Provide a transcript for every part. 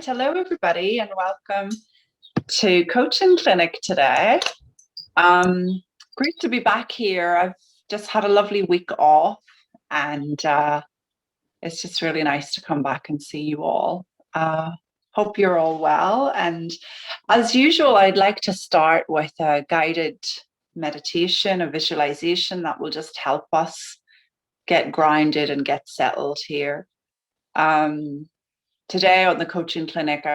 right, hello everybody and welcome to Coaching Clinic today. Great to be back here. I've just had a lovely week off and it's just really nice to come back and see you all. Hope you're all well, and as usual I'd like to start with a guided meditation, a visualization that will just help us get grounded and get settled here. Today on the Coaching Clinic,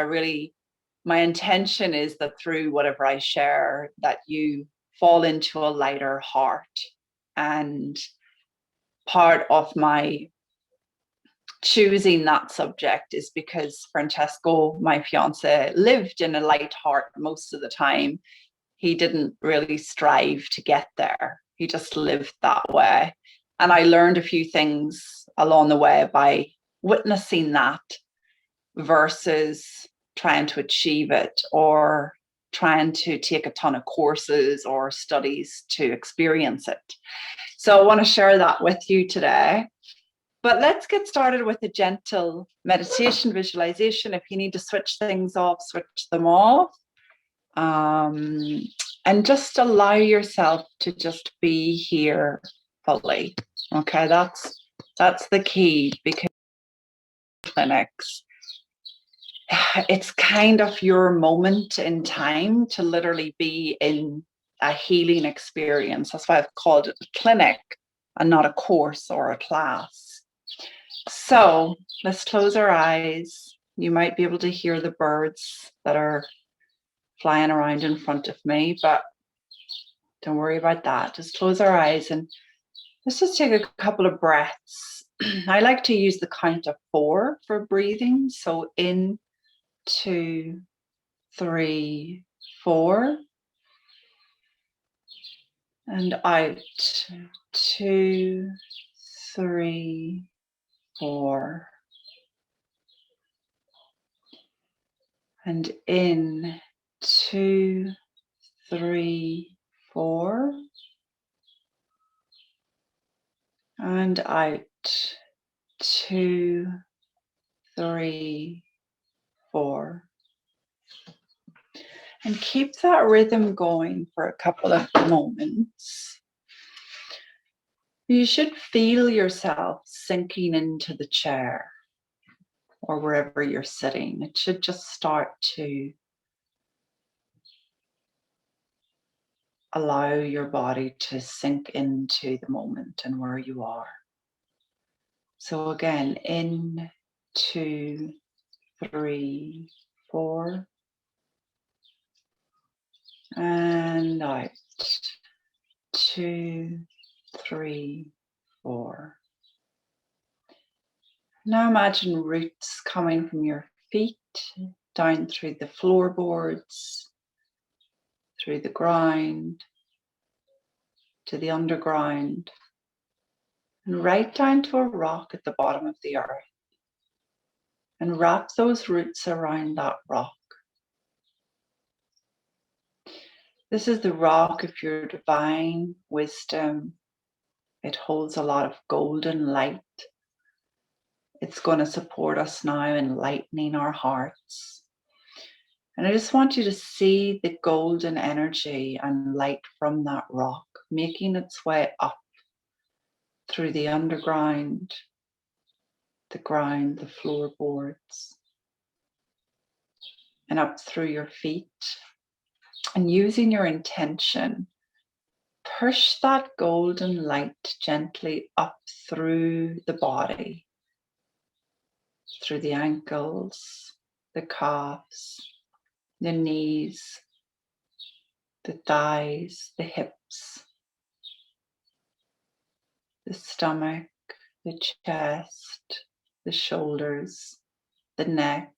my intention is that through whatever I share, that you fall into a lighter heart. And part of my choosing that subject is because Francesco, my fiance, lived in a light heart most of the time. He didn't really strive to get there. He just lived that way. And I learned a few things along the way by witnessing that versus trying to achieve it or trying to take a ton of courses or studies to experience it. So I want to share that with you today. But let's get started with a gentle meditation visualization. If you need to switch things off, switch them off. And just allow yourself to just be here fully. Okay, that's the key, because clinics, it's kind of your moment in time to literally be in a healing experience. That's why I've called it a clinic and not a course or a class. So let's close our eyes. You might be able to hear the birds that are flying around in front of me, but don't worry about that. Just close our eyes and let's just take a couple of breaths. I like to use the count of 4 for breathing. So in, 2, 3, 4, and out, 2, 3, 4, and in, 2, 3, 4, and out, 2, 3, 4. And keep that rhythm going for a couple of moments. You should feel yourself sinking into the chair or wherever you're sitting. It should just start to allow your body to sink into the moment and where you are. So again, in, 2, 3, 4. And out, 2, 3, 4. Now imagine roots coming from your feet down through the floorboards, through the ground, to the underground, and right down to a rock at the bottom of the earth. And wrap those roots around that rock. This is the rock of your divine wisdom. It holds a lot of golden light. It's going to support us now in lightening our hearts. And I just want you to see the golden energy and light from that rock making its way up through the underground, the ground, the floorboards, and up through your feet. And using your intention, push that golden light gently up through the body, through the ankles, the calves, the knees, the thighs, the hips, the stomach, the chest, the shoulders, the neck,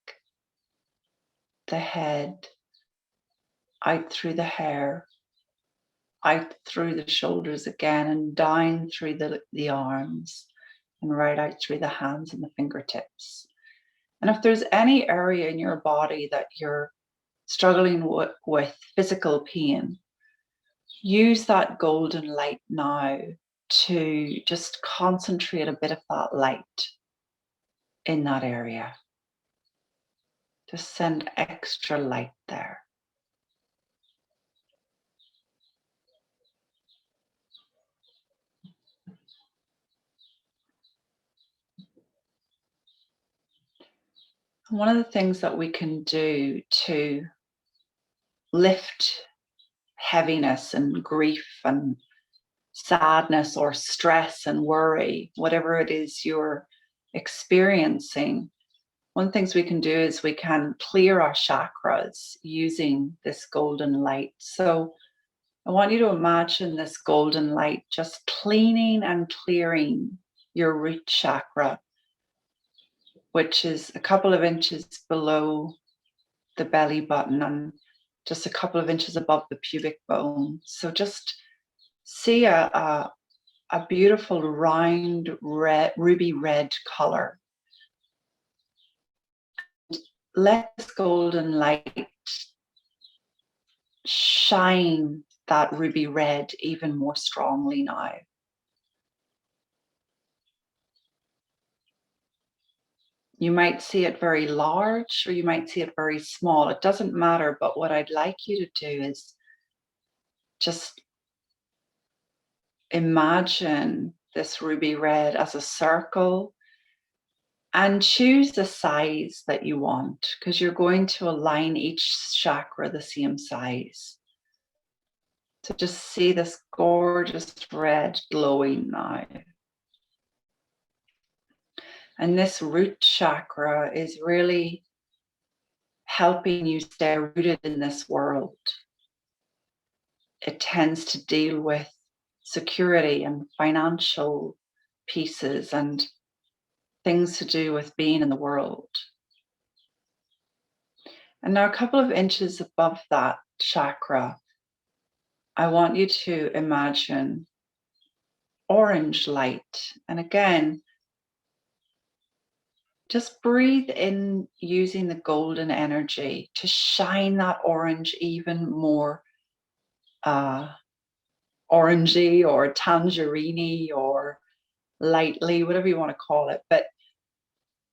the head, out through the hair, out through the shoulders again, and down through the arms, and right out through the hands and the fingertips. And if there's any area in your body that you're struggling with physical pain, use that golden light now to just concentrate a bit of that light in that area. Just send extra light there. One of the things that we can do to lift heaviness and grief and sadness or stress and worry, whatever it is you're experiencing, one of the things we can do is we can clear our chakras using this golden light. So I want you to imagine this golden light just cleaning and clearing your root chakra, which is a couple of inches below the belly button and just a couple of inches above the pubic bone. So just see a beautiful round red, ruby red color. Let this golden light shine that ruby red even more strongly now. You might see it very large or you might see it very small. It doesn't matter, but what I'd like you to do is just imagine this ruby red as a circle and choose the size that you want, because you're going to align each chakra the same size. So just see this gorgeous red glowing now. And this root chakra is really helping you stay rooted in this world. It tends to deal with security and financial pieces and things to do with being in the world. And now a couple of inches above that chakra, I want you to imagine orange light. And again, just breathe in using the golden energy to shine that orange even more orangey or tangerine or lightly, whatever you want to call it. But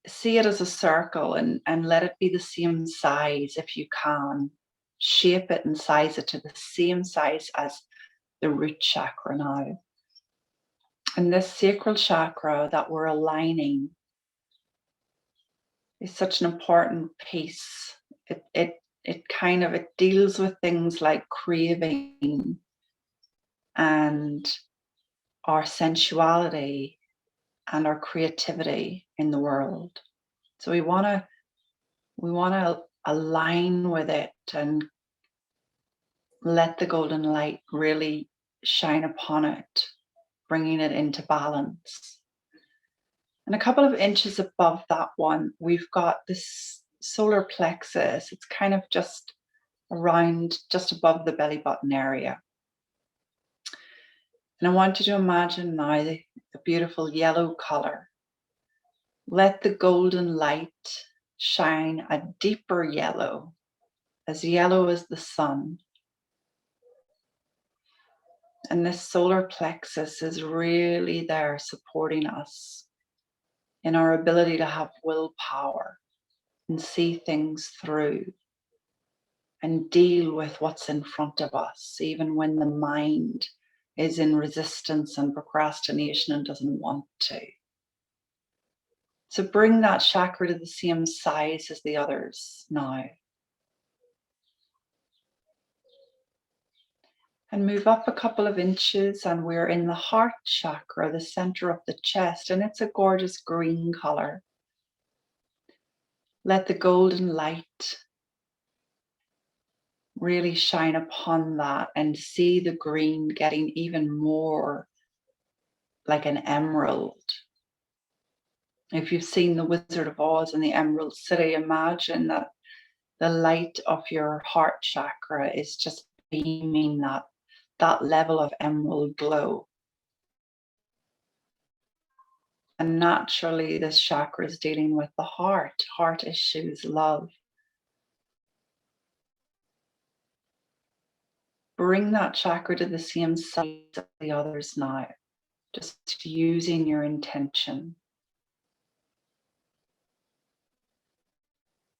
see it as a circle and let it be the same size if you can. Shape it and size it to the same size as the root chakra now. And this sacral chakra that we're aligning is such an important piece. It deals with things like craving and our sensuality and our creativity in the world. So we want to align with it and let the golden light really shine upon it, bringing it into balance. And a couple of inches above that one, we've got this solar plexus. It's kind of just around, just above the belly button area. And I want you to imagine now the beautiful yellow color. Let the golden light shine a deeper yellow as the sun. And this solar plexus is really there supporting us in our ability to have willpower and see things through and deal with what's in front of us, even when the mind is in resistance and procrastination and doesn't want to. So bring that chakra to the same size as the others now. And move up a couple of inches, and we're in the heart chakra, the center of the chest, and it's a gorgeous green color. Let the golden light really shine upon that and see the green getting even more like an emerald. If you've seen The Wizard of Oz and the Emerald City, imagine that the light of your heart chakra is just beaming that level of emerald glow. And naturally, this chakra is dealing with the heart issues, love. Bring that chakra to the same size as the others now, just using your intention.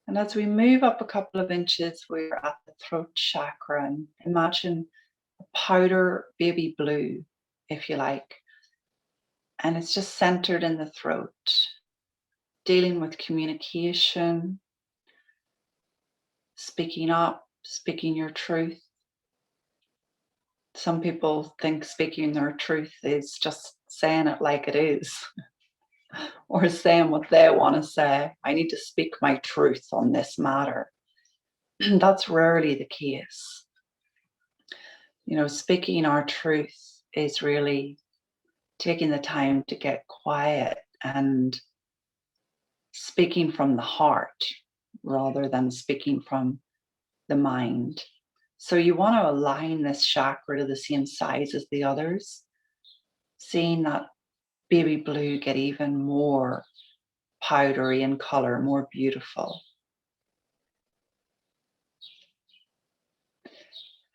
And as we move up a couple of inches, we're at the throat chakra. And imagine a powder baby blue, if you like. And it's just centered in the throat, dealing with communication, speaking up, speaking your truth. Some people think speaking their truth is just saying it like it is, or saying what they want to say. I need to speak my truth on this matter. That's rarely the case. Speaking our truth is really taking the time to get quiet and speaking from the heart rather than speaking from the mind. So you want to align this chakra to the same size as the others, seeing that baby blue get even more powdery in color, more beautiful.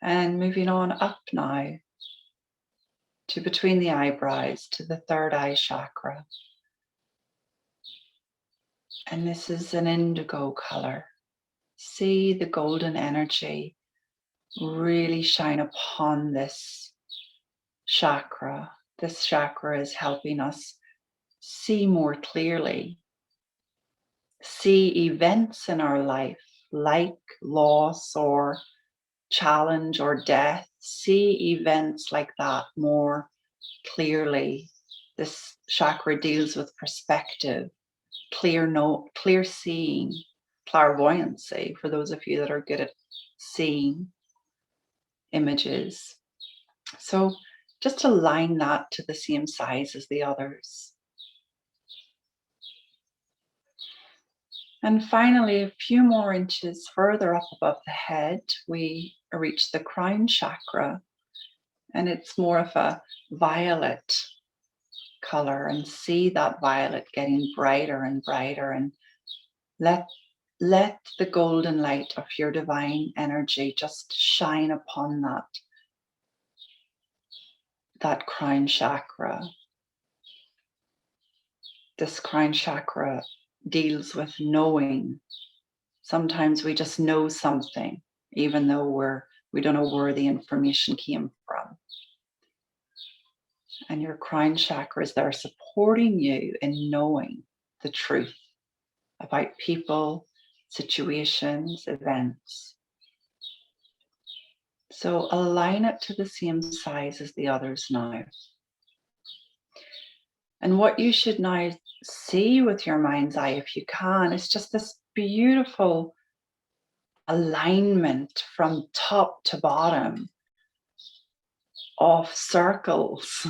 And moving on up now to between the eyebrows to the third eye chakra. And this is an indigo color. See the golden energy really shine upon this chakra. This chakra is helping us see more clearly, see events in our life like loss or challenge or death, see events like that more clearly. This chakra deals with perspective, clear seeing, clairvoyancy, for those of you that are good at seeing images. So just align that to the same size as the others. And finally, a few more inches further up above the head, we reach the crown chakra, and it's more of a violet color, and see that violet getting brighter and brighter, and let the golden light of your divine energy just shine upon that crown chakra. This crown chakra deals with knowing. Sometimes we just know something, even though we don't know where the information came from. And your crown chakra is there supporting you in knowing the truth about people, situations, events. So align it to the same size as the others now. And what you should now see with your mind's eye, if you can, is just this beautiful alignment from top to bottom of circles,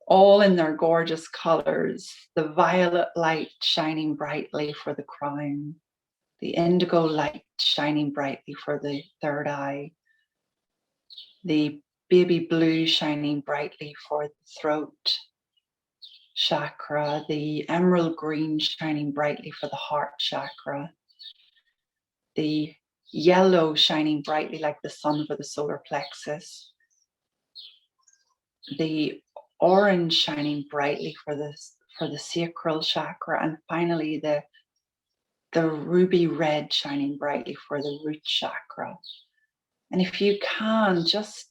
all in their gorgeous colors. The violet light shining brightly for the crown, the indigo light shining brightly for the third eye, the baby blue shining brightly for the throat chakra, the emerald green shining brightly for the heart chakra, the yellow shining brightly like the sun for the solar plexus, the orange shining brightly for the sacral chakra, and finally the ruby red shining brightly for the root chakra. And if you can, just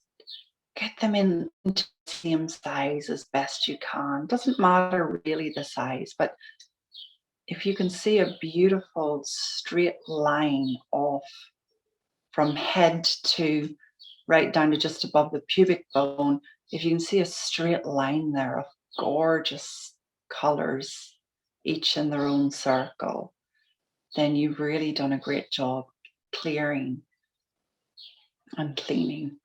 get them into the same size as best you can. Doesn't matter really the size, but if you can see a beautiful straight line off from head to right down to just above the pubic bone, if you can see a straight line there of gorgeous colors, each in their own circle, then you've really done a great job clearing and cleaning.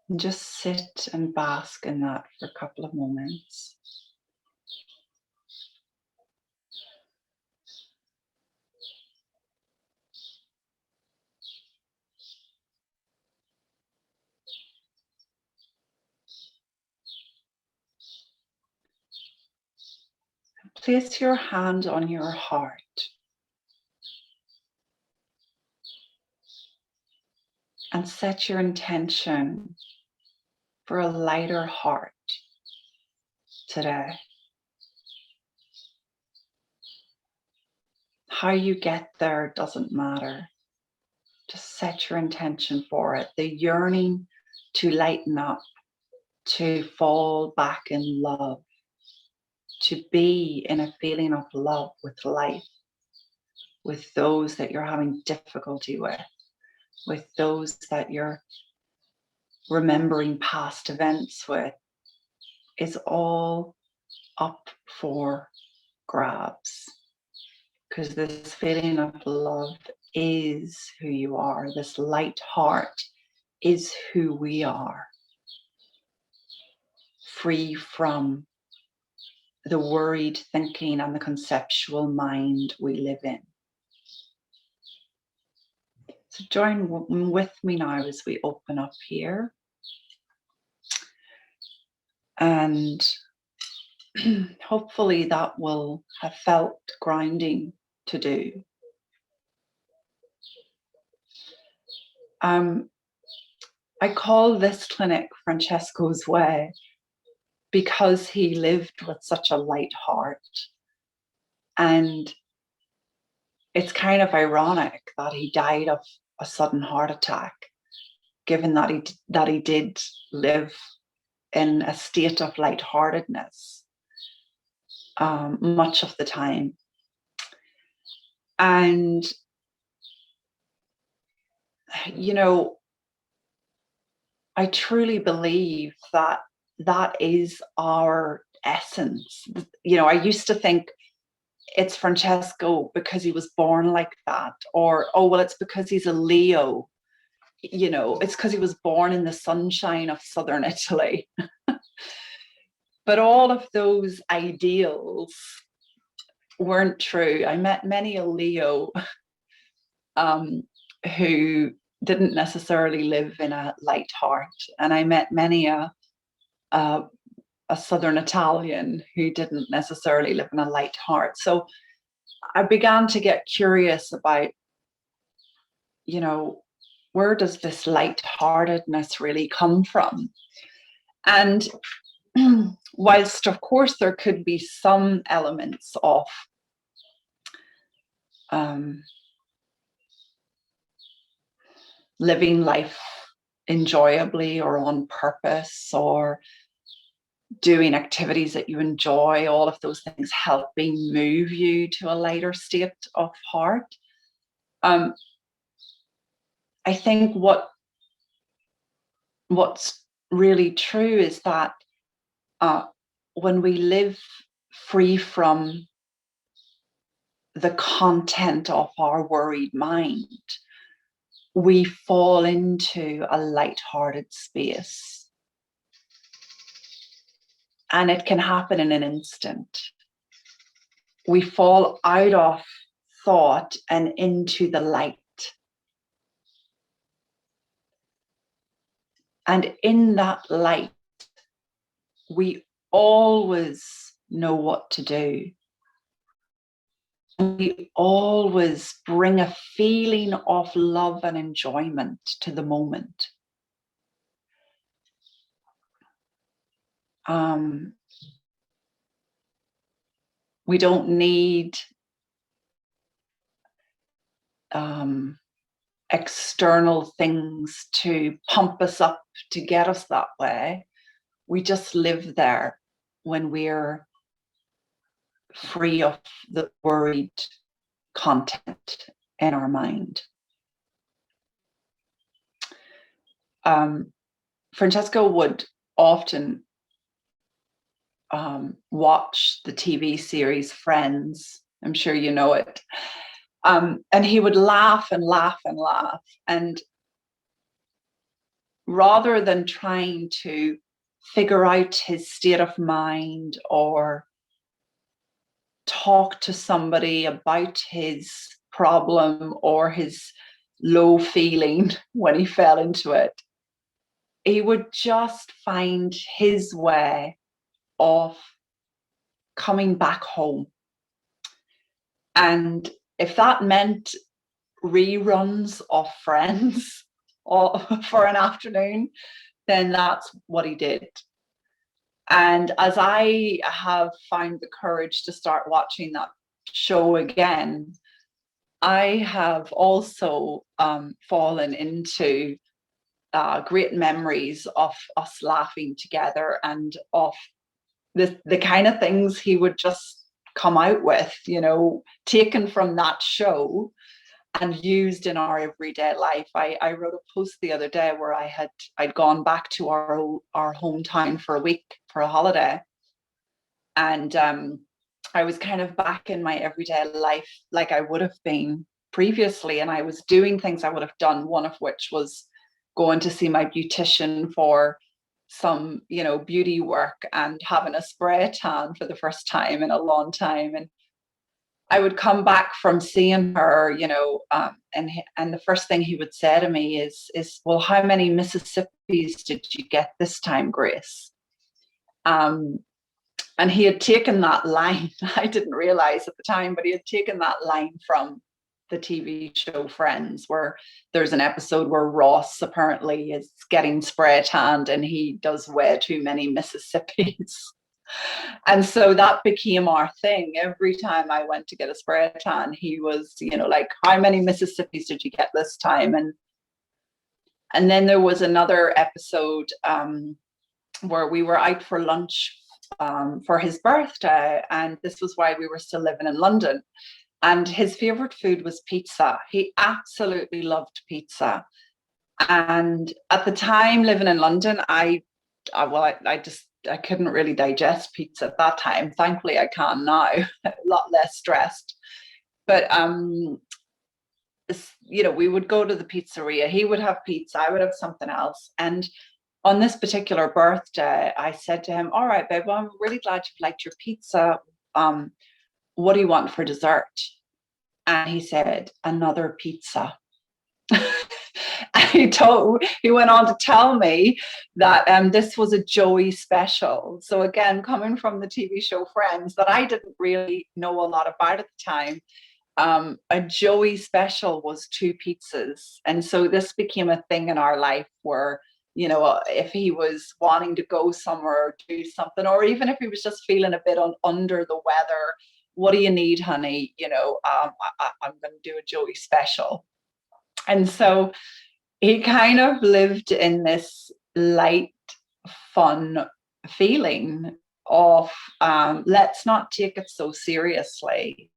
And just sit and bask in that for a couple of moments. Place your hand on your heart. And set your intention for a lighter heart. today. How you get there doesn't matter. Just set your intention for it. The yearning to lighten up, to fall back in love, to be in a feeling of love with life, with those that you're having difficulty with those that you're remembering past events with, is all up for grabs. Because this feeling of love is who you are. This light heart is who we are. Free from the worried thinking and the conceptual mind we live in. So join with me now as we open up here. And hopefully that will have felt grounding to do. I call this clinic Francesco's Way because he lived with such a light heart. And it's kind of ironic that he died of a sudden heart attack, given that he did live in a state of lightheartedness much of the time. And, you know, I truly believe that that is our essence. You know, I used to think it's Francesco because he was born like that, or, oh, well, it's because he's a Leo. You know, it's because he was born in the sunshine of southern Italy. But all of those ideals weren't true. I met many a Leo who didn't necessarily live in a light heart, and I met many a southern Italian who didn't necessarily live in a light heart. So I began to get curious about, you know, where does this lightheartedness really come from? And whilst of course there could be some elements of living life enjoyably or on purpose, or doing activities that you enjoy, all of those things helping move you to a lighter state of heart. I think what's really true is that when we live free from the content of our worried mind, we fall into a light-hearted space. And it can happen in an instant. We fall out of thought and into the light. And in that light, we always know what to do. We always bring a feeling of love and enjoyment to the moment. We don't need external things to pump us up to get us that way. We just live there when we're free of the worried content in our mind. Francesco would often watch the TV series Friends. I'm sure you know it. And he would laugh and laugh and laugh. And rather than trying to figure out his state of mind or talk to somebody about his problem or his low feeling when he fell into it, he would just find his way of coming back home. And if that meant reruns of Friends for an afternoon, then that's what he did. And as I have found the courage to start watching that show again, I have also fallen into great memories of us laughing together and of the kind of things he would just come out with, taken from that show and used in our everyday life. I wrote a post the other day where I'd gone back to our hometown for a week for a holiday, and I was kind of back in my everyday life like I would have been previously, and I was doing things I would have done. One of which was going to see my beautician for some, beauty work and having a spray tan for the first time in a long time. And I would come back from seeing her, and the first thing he would say to me is, well, how many Mississippis did you get this time, Grace? And he had taken that line. I didn't realize at the time, but he had taken that line from the TV show Friends, where there's an episode where Ross apparently is getting spray tanned and he does way too many Mississippis. And so that became our thing. Every time I went to get a spray tan, he was, like, how many Mississippis did you get this time? And then there was another episode where we were out for lunch for his birthday, and this was why we were still living in London. And his favorite food was pizza. He absolutely loved pizza. And at the time living in London, I couldn't really digest pizza at that time. Thankfully, I can now, a lot less stressed. But we would go to the pizzeria. He would have pizza. I would have something else. And on this particular birthday, I said to him, "All right, babe, well, I'm really glad you've liked your pizza. What do you want for dessert?" And he said, "Another pizza." He went on to tell me that this was a Joey special. So again, coming from the TV show Friends, that I didn't really know a lot about at the time, a Joey special was 2 pizzas. And so this became a thing in our life where, if he was wanting to go somewhere or do something, or even if he was just feeling a bit under the weather, "What do you need, honey?" I'm going to do a Joey special. And so he kind of lived in this light, fun feeling of let's not take it so seriously.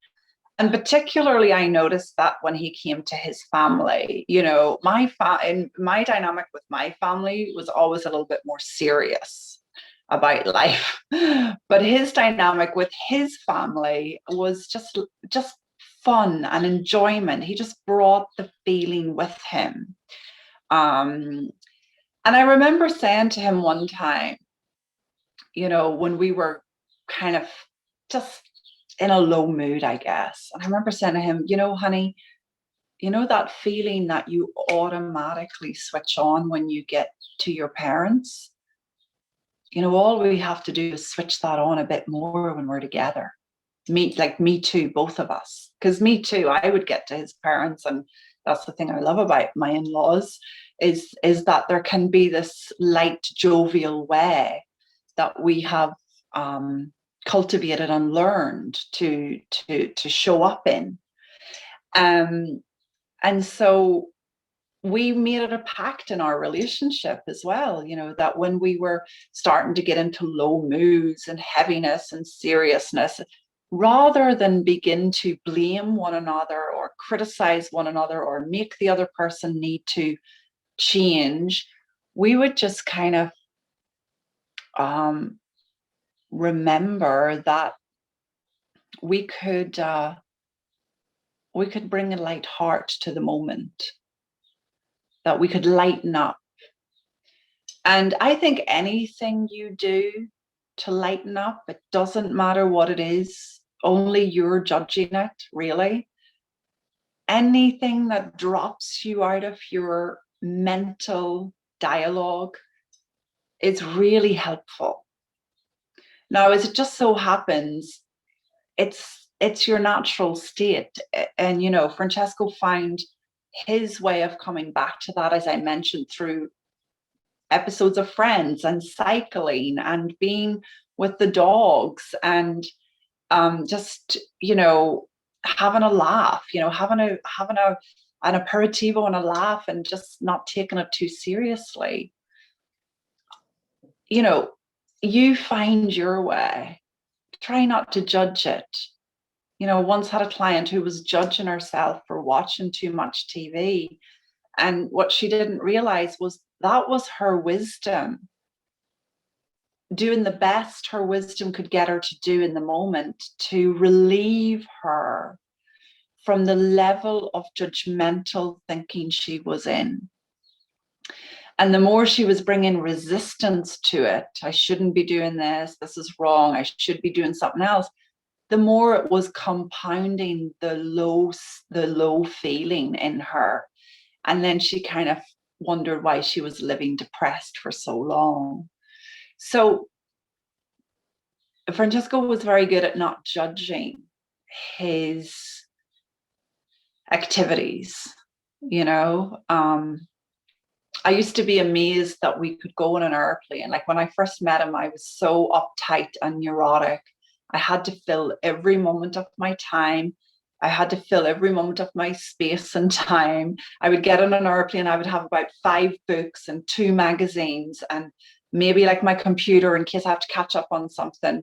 And particularly, I noticed that when he came to his family, my dynamic with my family was always a little bit more serious about life. But his dynamic with his family was just fun and enjoyment. He just brought the feeling with him. And I remember saying to him one time, when we were kind of just in a low mood, I guess. And I remember saying to him, "Honey, that feeling that you automatically switch on when you get to your parents? All we have to do is switch that on a bit more when we're together. Me too, both of us. Because me too, I would get to his parents, and that's the thing I love about my in-laws, is that there can be this light, jovial way that we have cultivated and learned to show up in. And so we made it a pact in our relationship as well, that when we were starting to get into low moods and heaviness and seriousness, rather than begin to blame one another or criticize one another or make the other person need to change, we would just kind of remember that we could bring a light heart to the moment, that we could lighten up. And I think anything you do to lighten up, it doesn't matter what it is, only you're judging it, really. Anything that drops you out of your mental dialogue is really helpful. Now, as it just so happens, it's your natural state. And, Francesco found his way of coming back to that, as I mentioned, through episodes of Friends and cycling and being with the dogs and just, having a laugh, having an aperitivo and a laugh and just not taking it too seriously. You find your way. Try not to judge it. Once had a client who was judging herself for watching too much TV. And what she didn't realize was that was her wisdom, doing the best her wisdom could get her to do in the moment to relieve her from the level of judgmental thinking she was in. And the more she was bringing resistance to it, I shouldn't be doing this, this is wrong, I should be doing something else, the more it was compounding the low feeling in her. And then she kind of wondered why she was living depressed for so long. So Francesco was very good at not judging his activities. I used to be amazed that we could go on an airplane. Like when I first met him, I was so uptight and neurotic. I had to fill every moment of my time. I had to fill every moment of my space and time. I would get on an airplane, I would have about 5 books and 2 magazines and maybe like my computer in case I have to catch up on something.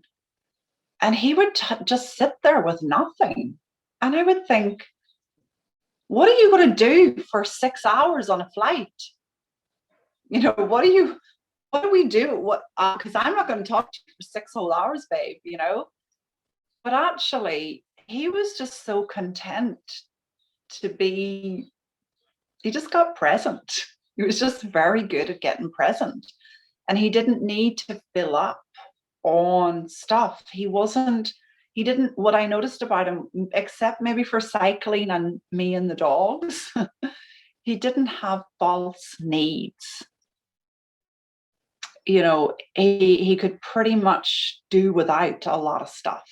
And he would just sit there with nothing. And I would think, what are you going to do for 6 hours on a flight? What do we do? Because I'm not going to talk to you for 6 whole hours, babe, But actually, he was just so content to be, he just got present. He was just very good at getting present. And he didn't need to fill up on stuff. What I noticed about him, except maybe for cycling and me and the dogs, he didn't have false needs. He could pretty much do without a lot of stuff.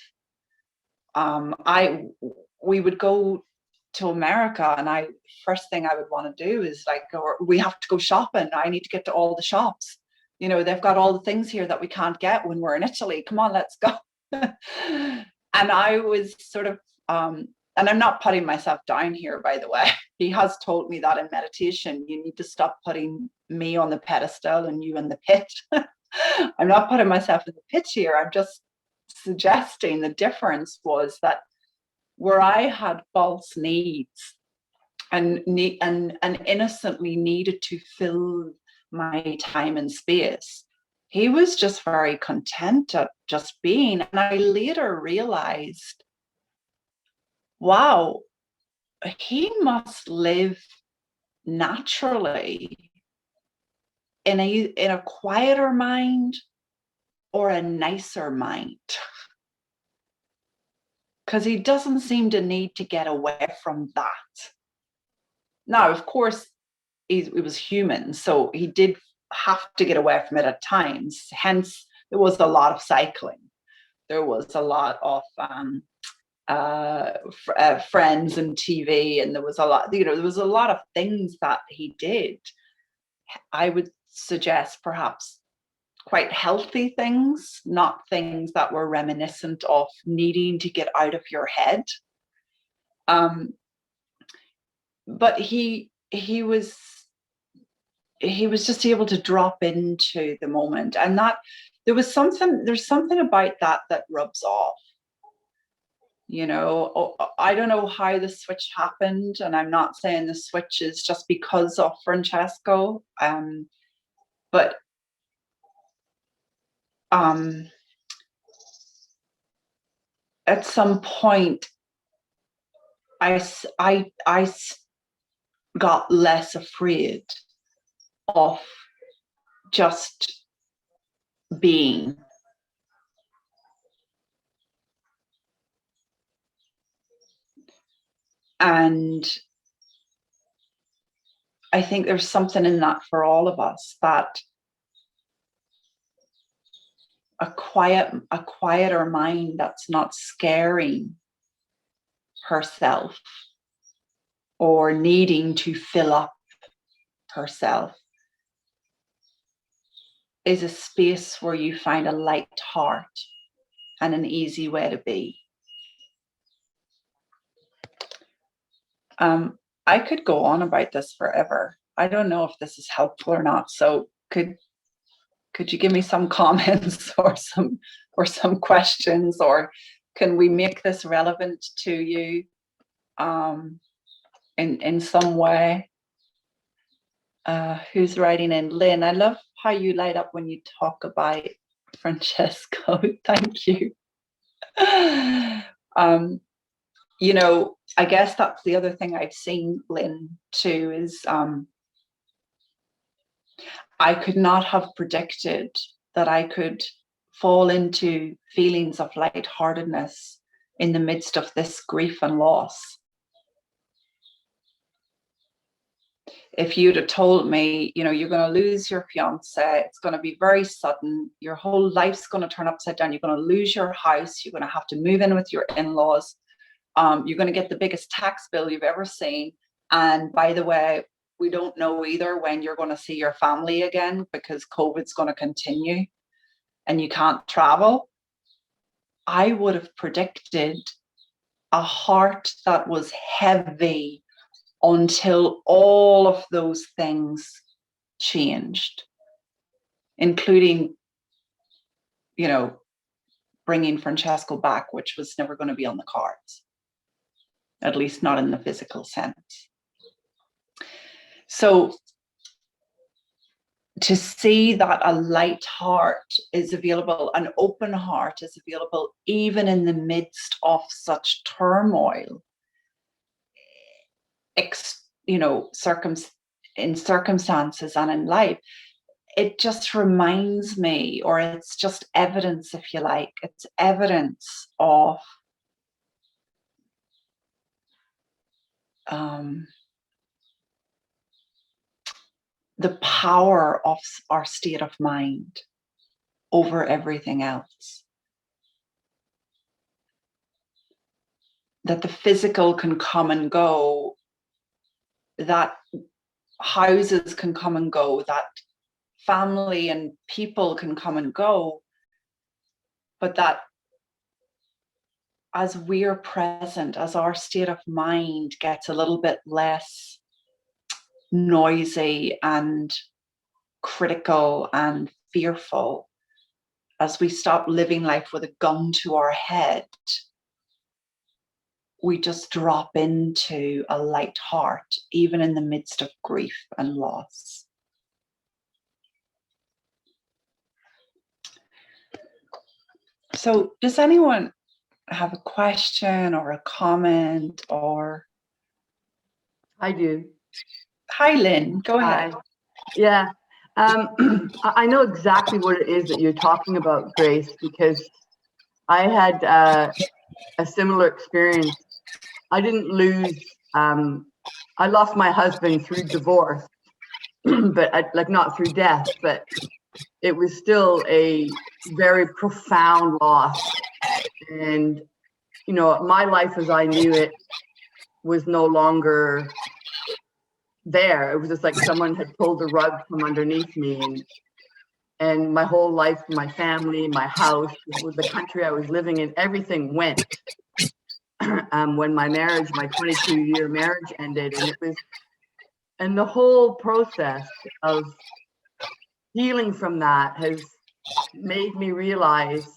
We would go to America, and first thing I would want to do is we have to go shopping. I need to get to all the shops. They've got all the things here that we can't get when we're in Italy. Come on, let's go. And I was sort of, and I'm not putting myself down here, by the way. He has told me that in meditation, you need to stop putting me on the pedestal and you in the pit. I'm not putting myself in the pit here. I'm just suggesting the difference was that where I had false needs and innocently needed to fill my time and space, he was just very content at just being. And I later realized, wow, he must live naturally in a quieter mind or a nicer mind, because he doesn't seem to need to get away from that. Now, of course, he was human, so he did have to get away from it at times. Hence, there was a lot of cycling. There was a lot of Friends and TV, and there was a lot of things that he did. I would suggest perhaps quite healthy things, not things that were reminiscent of needing to get out of your head. But he was just able to drop into the moment, and that there's something about that rubs off. I don't know how the switch happened, and I'm not saying the switch is just because of Francesco, but at some point I got less afraid of just being. And I think there's something in that for all of us, that a quieter mind that's not scaring herself or needing to fill up herself. is a space where you find a light heart and an easy way to be. I could go on about this forever. I don't know if this is helpful or not. So could you give me some comments or some questions, or can we make this relevant to you in some way? Who's writing in? Lynn, I love how you light up when you talk about Francesco. Thank you. You know, I guess that's the other thing I've seen, Lynn, too, is I could not have predicted that I could fall into feelings of lightheartedness in the midst of this grief and loss. If you'd have told me, you know, you're going to lose your fiance, it's going to be very sudden, your whole life's going to turn upside down, you're going to lose your house, you're going to have to move in with your in-laws, you're going to get the biggest tax bill you've ever seen. And by the way, we don't know either when you're going to see your family again because COVID's going to continue and you can't travel. I would have predicted a heart that was heavy until all of those things changed, including, you know, bringing Francesco back, which was never going to be on the cards, at least not in the physical sense. So to see that a light heart is available, an open heart is available, even in the midst of such turmoil, you know, in circumstances and in life, it just reminds me, or it's just evidence, if you like, it's evidence of the power of our state of mind over everything else. That the physical can come and go, that houses can come and go, that family and people can come and go, but that as we're present, as our state of mind gets a little bit less noisy and critical and fearful, as we stop living life with a gun to our head, we just drop into a light heart, even in the midst of grief and loss. So does anyone have a question or a comment or? I do. Hi, Lynn, go ahead. Hi. Yeah, I know exactly what it is that you're talking about, Grace, because I had a similar experience. I didn't lose, I lost my husband through divorce, but like not through death, but it was still a very profound loss. And, you know, my life as I knew it was no longer there. It was just like someone had pulled the rug from underneath me, and my whole life, my family, my house, the country I was living in, everything went. When my 22-year marriage ended, and the whole process of healing from that has made me realize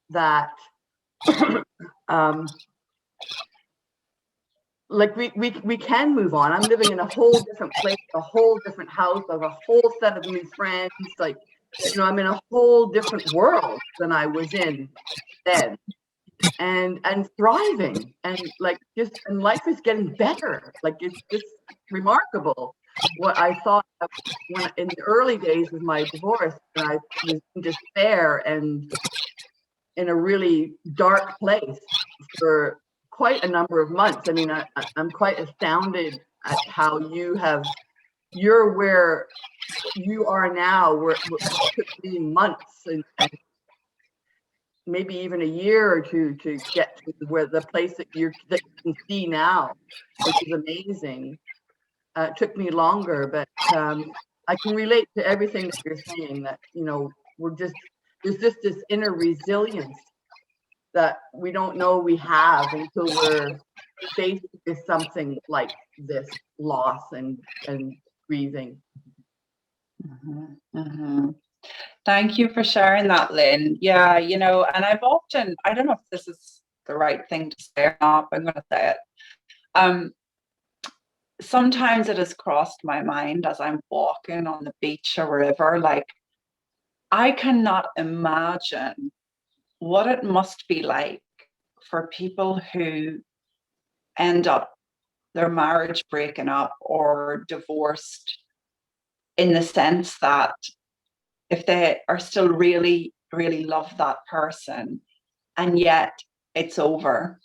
that like we can move on. I'm living in a whole different place, a whole different house, I have a whole set of new friends. Like, you know, I'm in a whole different world than I was in then, and thriving, and like just, and life is getting better. Like, it's just remarkable. What I thought when in the early days of my divorce, and I was in despair and in a really dark place for quite a number of months. I mean, I'm quite astounded at how you're where you are now, where it took me months and maybe even a year or two to get to where the place that you can see now, which is amazing. It took me longer, but I can relate to everything that you're saying, that, you know, there's just this inner resilience that we don't know we have until we're faced with something like this loss and grieving. Mhm, mhm. Thank you for sharing that, Lynn. Yeah, and I've often, I don't know if this is the right thing to say or not, but I'm going to say it. Um, Sometimes it has crossed my mind as I'm walking on the beach or wherever, like, I cannot imagine what it must be like for people who end up their marriage breaking up or divorced, in the sense that if they are still really, really love that person and yet it's over.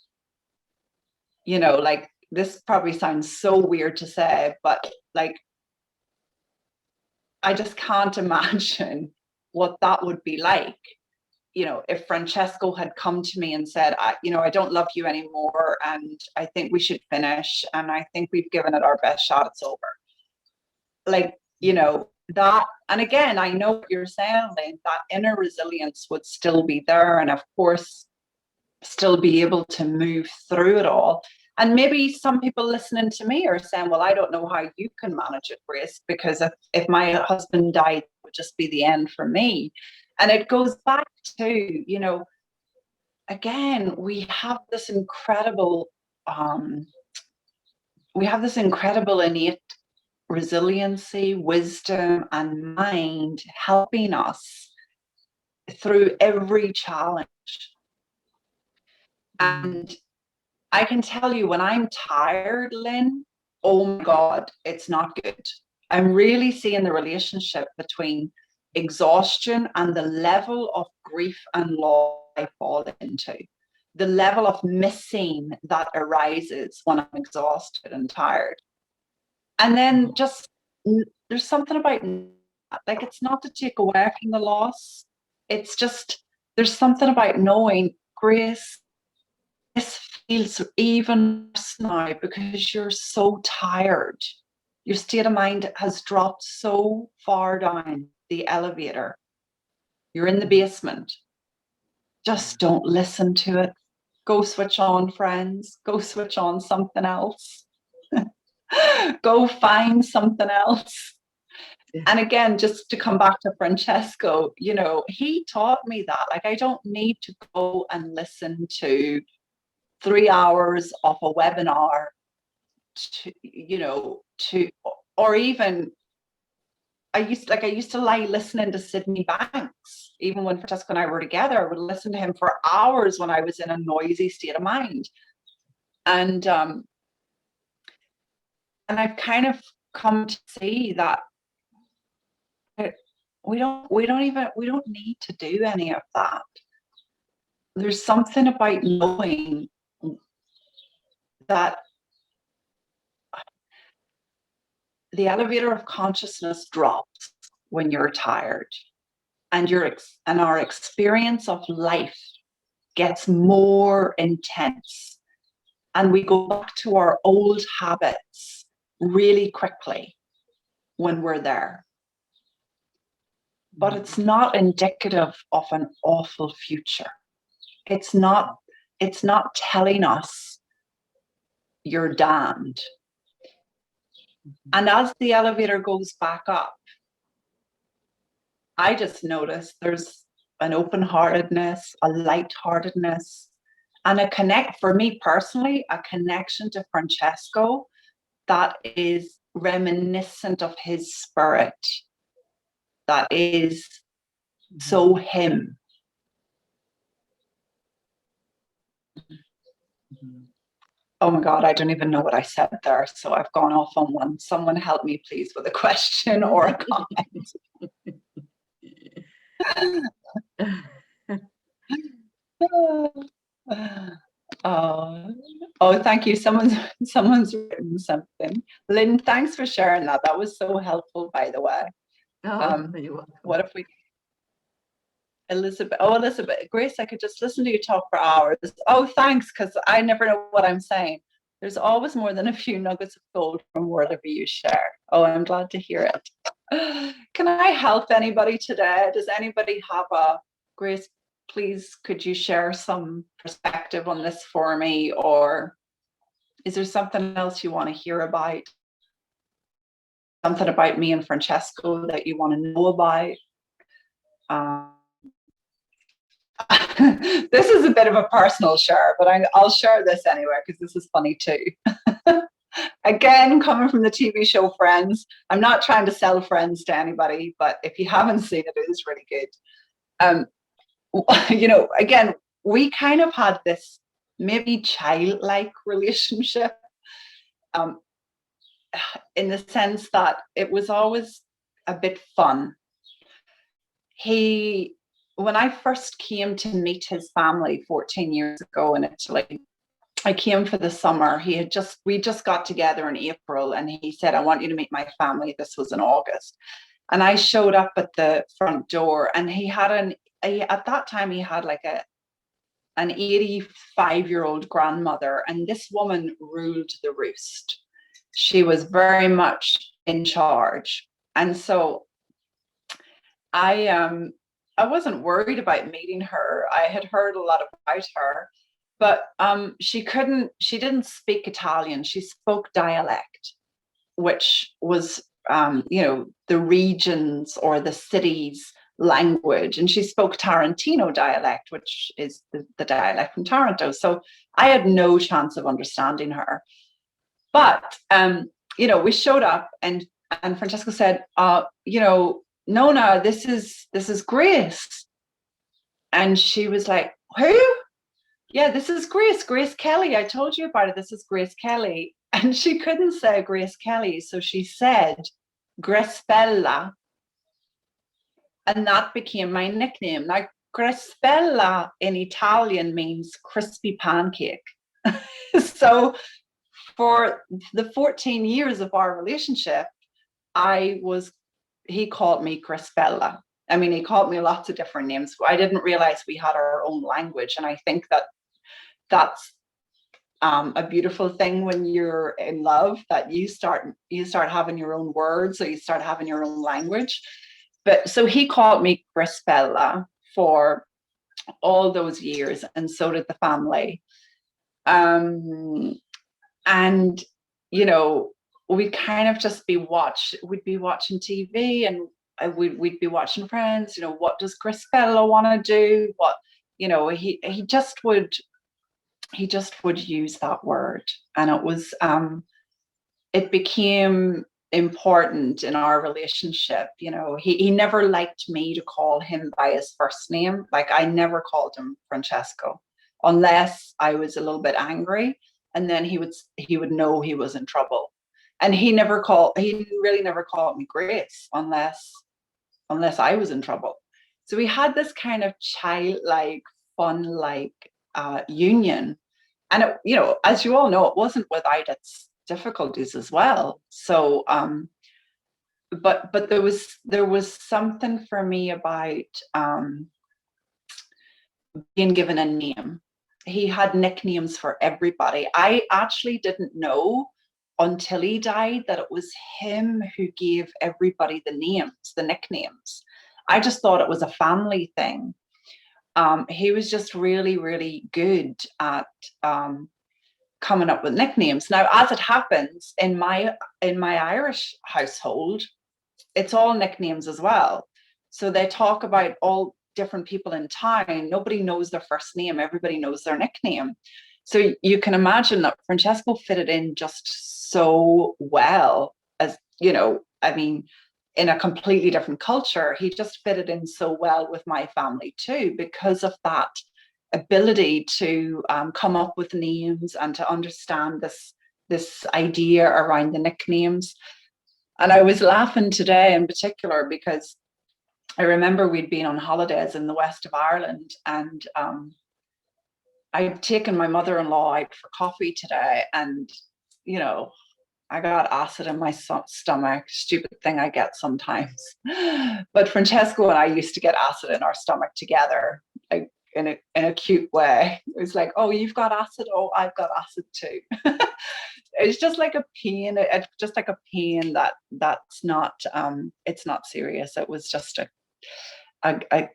Like, this probably sounds so weird to say, but like, I just can't imagine what that would be like. If Francesco had come to me and said, I don't love you anymore, and I think we should finish, and I think we've given it our best shot, it's over. Like, that, and again, I know what you're saying, Lynn, that inner resilience would still be there, and of course, still be able to move through it all. And maybe some people listening to me are saying, well, I don't know how you can manage it, Grace, because if my husband died, it would just be the end for me. And it goes back to, again, um, we have this incredible innate resiliency, wisdom, and mind helping us through every challenge. And I can tell you, when I'm tired, Lynn, oh my God, it's not good. I'm really seeing the relationship between exhaustion and the level of grief and loss I fall into, the level of missing that arises when I'm exhausted and tired. And then just, there's something about, like, it's not to take away from the loss. It's just, there's something about knowing, Grace, this feels even worse now because you're so tired. Your state of mind has dropped so far down the elevator. You're in the basement. Just don't listen to it. Go switch on Friends. Go switch on something else. Go find something else. And again, just to come back to Francesco, he taught me that. Like, I don't need to go and listen to 3 hours of a webinar to, or even, I used to lie listening to Sydney Banks. Even when Francesco and I were together, I would listen to him for hours when I was in a noisy state of mind. And I've kind of come to see that we don't need to do any of that. There's something about knowing that the elevator of consciousness drops when you're tired, and our experience of life gets more intense, and we go back to our old habits really quickly when we're there. But it's not indicative of an awful future. It's not telling us you're damned. And as the elevator goes back up, I just noticed there's an open-heartedness, a light-heartedness, and for me personally, a connection to Francesco that is reminiscent of his spirit, that is so him. Oh my God, I don't even know what I said there. So I've gone off on one. Someone help me, please, with a question or a comment. Oh, thank you. Someone's written something. Lynn, thanks for sharing that. That was so helpful, by the way. You're welcome. What if we, Elizabeth, Grace, I could just listen to you talk for hours. Oh, thanks, because I never know what I'm saying. There's always more than a few nuggets of gold from whatever you share. Oh, I'm glad to hear it. Can I help anybody today? Does anybody have a Grace? Please, could you share some perspective on this for me? Or is there something else you want to hear about? Something about me and Francesco that you want to know about? Um, this is a bit of a personal share, but I'll share this anyway because this is funny too. Again, coming from the TV show Friends, I'm not trying to sell Friends to anybody, but if you haven't seen it, it is really good. Again, we kind of had this maybe childlike relationship, in the sense that it was always a bit fun. When I first came to meet his family 14 years ago in Italy, I came for the summer. We just got together in April, and he said, I want you to meet my family. This was in August. And I showed up at the front door, and at that time he had like an 85-year-old grandmother, and this woman ruled the roost. She was very much in charge. And so I wasn't worried about meeting her. I had heard a lot about her, but she didn't speak Italian. She spoke dialect, which was, the regions or the cities language. And she spoke Tarantino dialect, which is the dialect from Taranto. So I had no chance of understanding her. But, we showed up, and Francesco said, Nona, this is Grace. And she was like, who? Yeah, this is Grace Kelly. I told you about it. This is Grace Kelly. And she couldn't say Grace Kelly. So she said Grespella. And that became my nickname. Now, Grespella in Italian means crispy pancake. So for the 14 years of our relationship, he called me Grespella. I mean, he called me lots of different names. I didn't realize we had our own language. And I think that's a beautiful thing when you're in love, that you start having your own words, or you start having your own language. But so he called me Grespella for all those years, and so did the family. And we'd kind of just we'd be watching TV, and we'd be watching Friends. What does Grespella want to do? What, he just would use that word, and it became important in our relationship. He never liked me to call him by his first name. Like, I never called him Francesco unless I was a little bit angry, and then he would know he was in trouble. And he really never called me Grace unless I was in trouble. So we had this kind of childlike, fun-like union. And as you all know, it wasn't without its difficulties as well. So but there was something for me about being given a name. He had nicknames for everybody. I actually didn't know until he died that it was him who gave everybody the nicknames. I just thought it was a family thing. He was just really, really good at coming up with nicknames. Now, as it happens in my Irish household, it's all nicknames as well. So they talk about all different people in town. Nobody knows their first name. Everybody knows their nickname. So you can imagine that Francesco fitted in just so well, as I mean, in a completely different culture. He just fitted in so well with my family too, because of that ability to come up with names and to understand this idea around the nicknames. And I was laughing today in particular because I remember we'd been on holidays in the west of Ireland, and I'd taken my mother-in-law out for coffee today, and I got acid in my stomach. Stupid thing I get sometimes. But Francesco and I used to get acid in our stomach together, like in a cute way. It was like, oh, you've got acid. Oh, I've got acid too. It's just like a pain. It's just like a pain that's not. It's not serious. It was just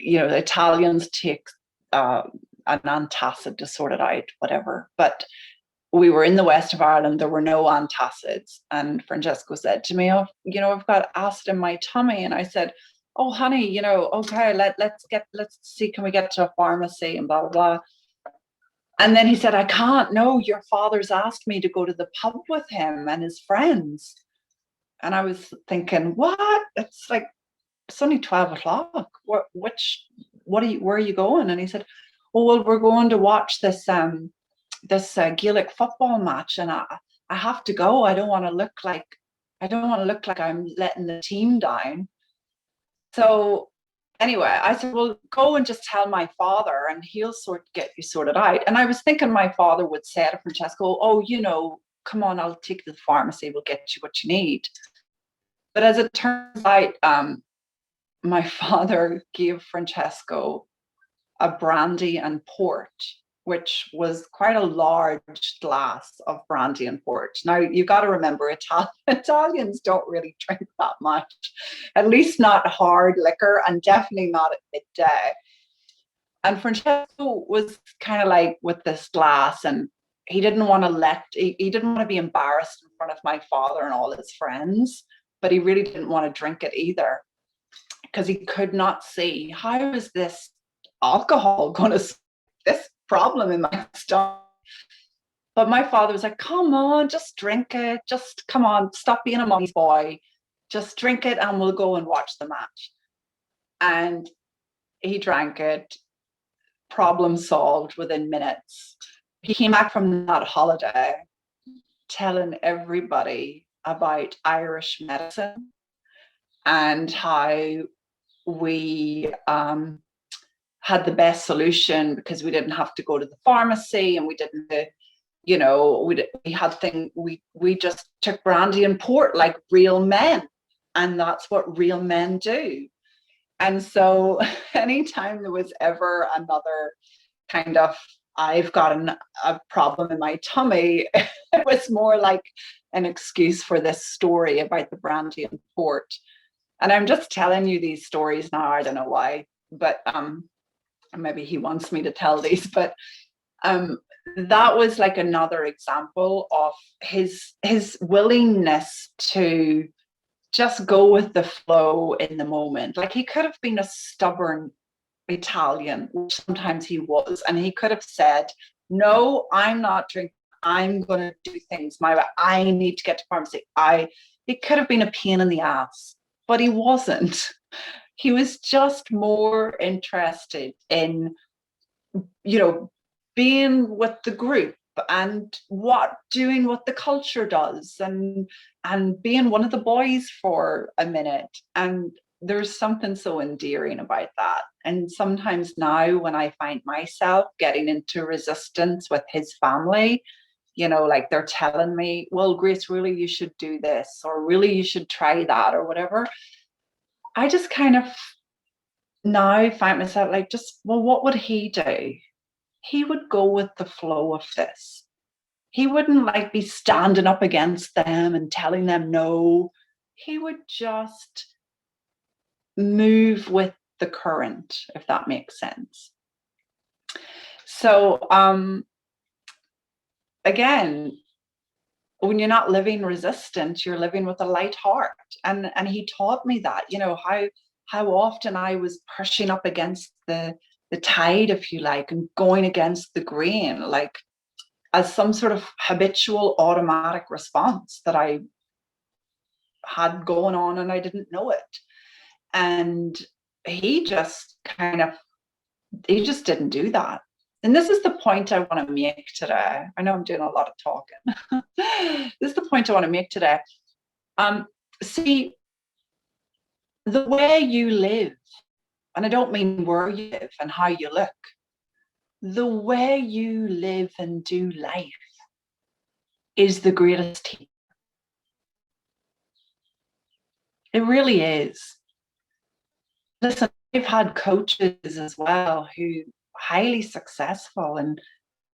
you know, the Italians take an antacid to sort it out, whatever. But we were in the west of Ireland. There were no antacids, and Francesco said to me, "Oh, you know, I've got acid in my tummy," and I said, "Oh, honey, you know, okay, let's see, can we get to a pharmacy and blah blah blah." And then he said, "I can't. No, your father's asked me to go to the pub with him and his friends." And I was thinking, what? It's like it's only 12 o'clock. Where are you going? And he said, "Oh, well, we're going to watch this Gaelic football match, and I have to go. I don't want to look like I'm letting the team down." So anyway, I said, "Well, go and just tell my father, and he'll get you sorted out." And I was thinking my father would say to Francesco, "Oh, you know, come on, I'll take you to the pharmacy. We'll get you what you need." But as it turns out, my father gave Francesco a brandy and port, which was quite a large glass of brandy and port. Now, you got to remember, Italians don't really drink that much, at least not hard liquor, and definitely not at midday. And Francesco was kind of like with this glass, and he didn't want he didn't want to be embarrassed in front of my father and all his friends, but he really didn't want to drink it either, because he could not see, how is this alcohol going to solve this problem in my stomach? But my father was like, "Come on, just drink it. Just come on, stop being a mommy's boy. Just drink it and we'll go and watch the match." And he drank it, problem solved within minutes. He came back from that holiday telling everybody about Irish medicine and how we had the best solution because we didn't have to go to the pharmacy, and we didn't, you know, we just took brandy and port like real men, and that's what real men do. And so anytime there was ever another kind of, I've got a problem in my tummy, it was more like an excuse for this story about the brandy and port. And I'm just telling you these stories now. I don't know why, but maybe he wants me to tell these. But that was like another example of his willingness to just go with the flow in the moment. Like, he could have been a stubborn Italian, which sometimes he was, and he could have said, "No, I'm not drinking. I'm going to do things my way. I need to get to pharmacy." It could have been a pain in the ass, but he wasn't. He was just more interested in, you know, being with the group and doing what the culture does, and being one of the boys for a minute. And there's something so endearing about that. And sometimes now when I find myself getting into resistance with his family, you know, like they're telling me, "Well, Grace, really you should do this, or really you should try that," or whatever, I just kind of now find myself like, just, well, what would he do? He would go with the flow of this. He wouldn't like be standing up against them and telling them no. He would just move with the current, if that makes sense. So again, when you're not living resistant, you're living with a light heart. And he taught me that, you know, how often I was pushing up against the tide, if you like, and going against the grain, like as some sort of habitual automatic response that I had going on, and I didn't know it. And he just didn't do that. And this is the point I want to make today. I know I'm doing a lot of talking. This is the point I want to make today. See, the way you live, and I don't mean where you live and how you look, the way you live and do life is the greatest teacher. It really is. Listen, I've had coaches as well who highly successful and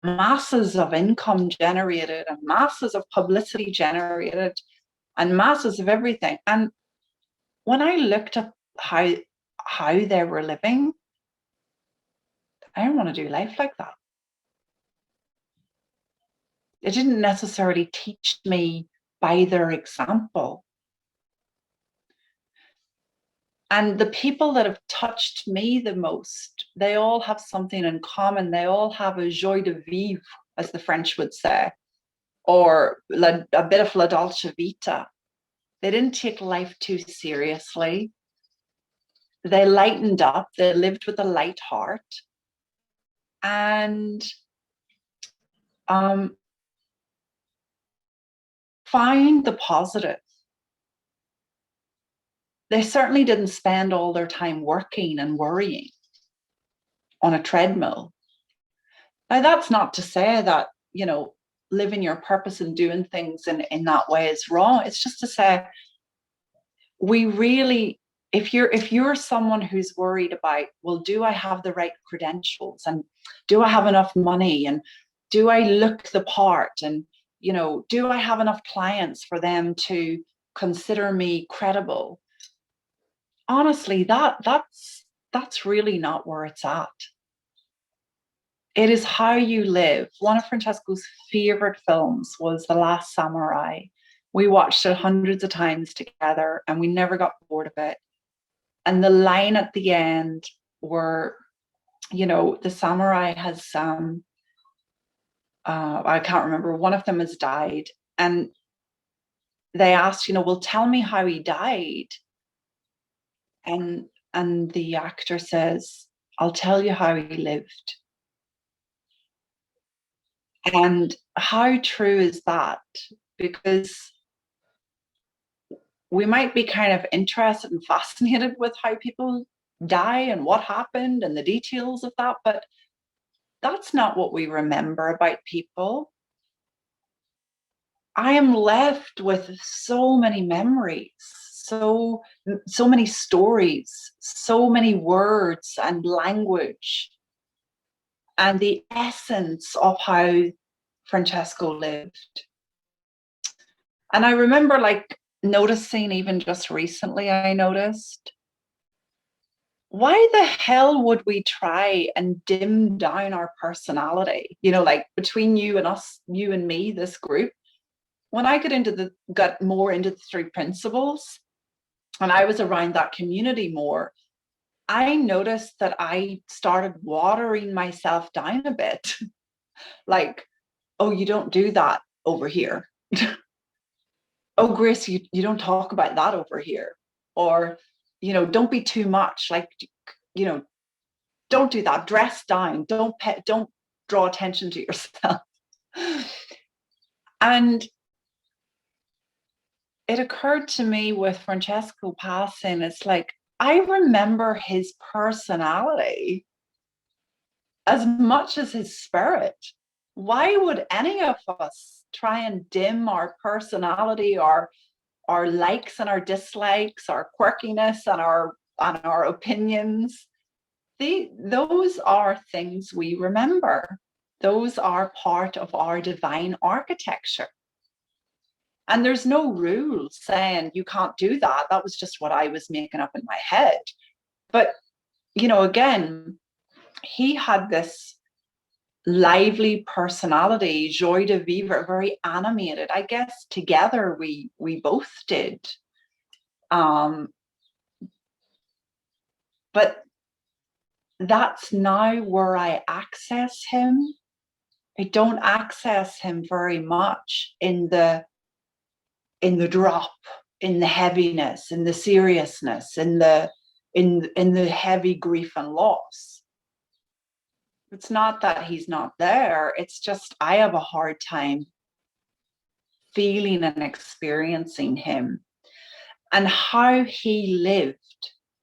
masses of income generated and masses of publicity generated and masses of everything. And when I looked at how they were living, I don't want to do life like that. It didn't necessarily teach me by their example. And the people that have touched me the most, they all have something in common. They all have a joie de vivre, as the French would say, or a bit of la dolce vita. They didn't take life too seriously. They lightened up. They lived with a light heart. And find the positive. They certainly didn't spend all their time working and worrying on a treadmill. Now, that's not to say that, living your purpose and doing things in that way is wrong. It's just to say, we really, if you're someone who's worried about, well, do I have the right credentials, and do I have enough money, and do I look the part, and do I have enough clients for them to consider me credible? Honestly, that's really not where it's at. It is how you live. One of Francesco's favorite films was The Last Samurai. We watched it hundreds of times together and we never got bored of it. And the line at the end where, the samurai has I can't remember, one of them has died. And they asked, well, tell me how he died. And the actor says, I'll tell you how he lived. And how true is that? Because we might be kind of interested and fascinated with how people die and what happened and the details of that, but that's not what we remember about people. I am left with so many memories, so many stories, so many words and language, and the essence of how Francesco lived. And I remember noticing, even just recently, I noticed, why the hell would we try and dim down our personality? Between you and us, you and me, this group, when I got more into the 3 principles and I was around that community more, I noticed that I started watering myself down a bit. Oh, you don't do that over here. Oh, Grace, you don't talk about that over here. Or, don't be too much. Don't do that. Dress down. Don't draw attention to yourself. And it occurred to me with Francesco passing, it's I remember his personality as much as his spirit. Why would any of us try and dim our personality, our likes and our dislikes, our quirkiness and our opinions? Those are things we remember. Those are part of our divine architecture. And there's no rules saying you can't do that. That was just what I was making up in my head. But, again, he had this lively personality, joie de vivre, very animated. I guess together we both did. But that's now where I access him. I don't access him very much in the drop, in the heaviness, in the seriousness, in the heavy grief and loss. It's not that he's not there. It's just I have a hard time feeling and experiencing him. And how he lived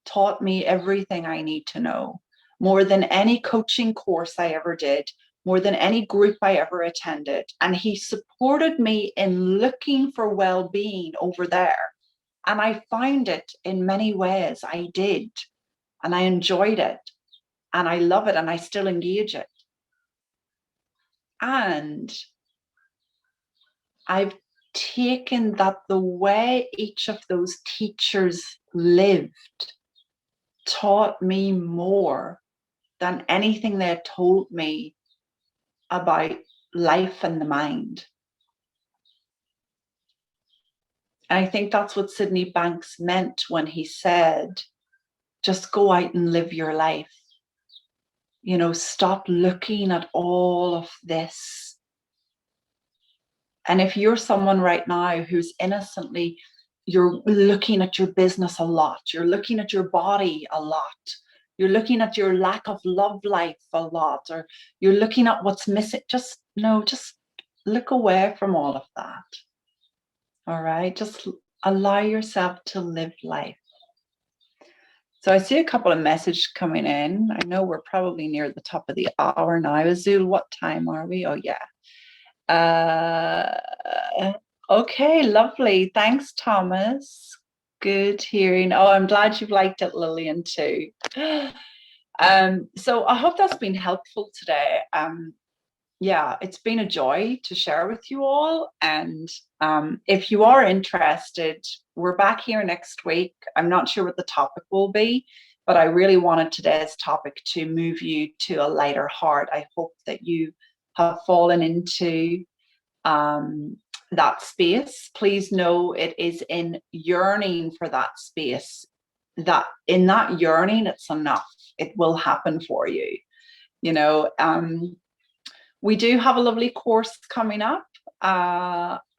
taught me everything I need to know, more than any coaching course I ever did, more than any group I ever attended. And he supported me in looking for well-being over there. And I found it in many ways. I did. And I enjoyed it. and I love it, and I still engage it. And I've taken that the way each of those teachers lived taught me more than anything they had told me about life and the mind. And I think that's what Sydney Banks meant when he said, just go out and live your life. You know, stop looking at all of this. And if you're someone right now who's innocently, you're looking at your business a lot, you're looking at your body a lot, you're looking at your lack of love life a lot, or you're looking at what's missing, just look away from all of that. All right, just allow yourself to live life. So I see a couple of messages coming in. I know we're probably near the top of the hour now. Azul, what time are we? Oh, yeah. Okay, lovely. Thanks, Thomas. Good hearing. Oh, I'm glad you've liked it, Lillian, too. So I hope that's been helpful today. Yeah, it's been a joy to share with you all. And if you are interested, we're back here next week. I'm not sure what the topic will be, but I really wanted today's topic to move you to a lighter heart. I hope that you have fallen into that space. Please know it is in yearning for that space, that in that yearning, it's enough. It will happen for you. You know, we do have a lovely course coming up.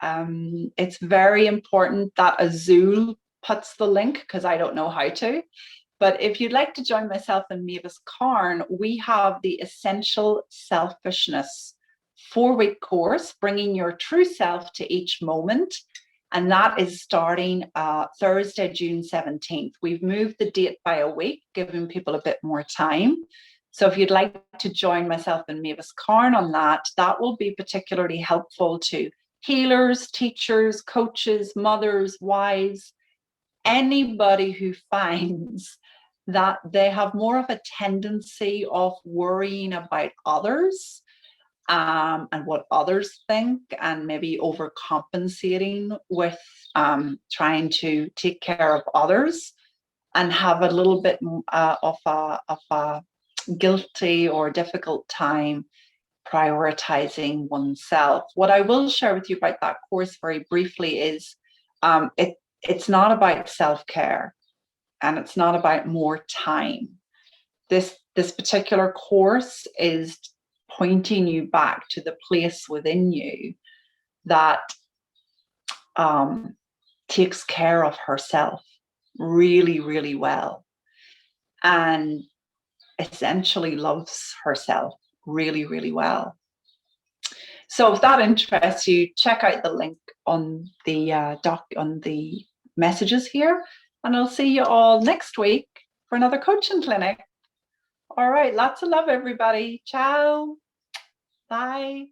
It's very important that Azul puts the link, because I don't know how to. But if you'd like to join myself and Mavis Karn, we have the Essential Selfishness 4-week course, bringing your true self to each moment. And that is starting Thursday, June 17th. We've moved the date by a week, giving people a bit more time. So if you'd like to join myself and Mavis Karn on that, that will be particularly helpful to healers, teachers, coaches, mothers, wives, anybody who finds that they have more of a tendency of worrying about others and what others think, and maybe overcompensating with trying to take care of others, and have a little bit of a guilty or difficult time prioritizing oneself. What I will share with you about that course very briefly is it's not about self-care, and it's not about more time. This particular course is pointing you back to the place within you that takes care of herself really, really well, and essentially loves herself really, really well. So if that interests you, check out the link on the on the messages here, and I'll see you all next week for another coaching clinic. All right, lots of love, everybody. Ciao. Bye.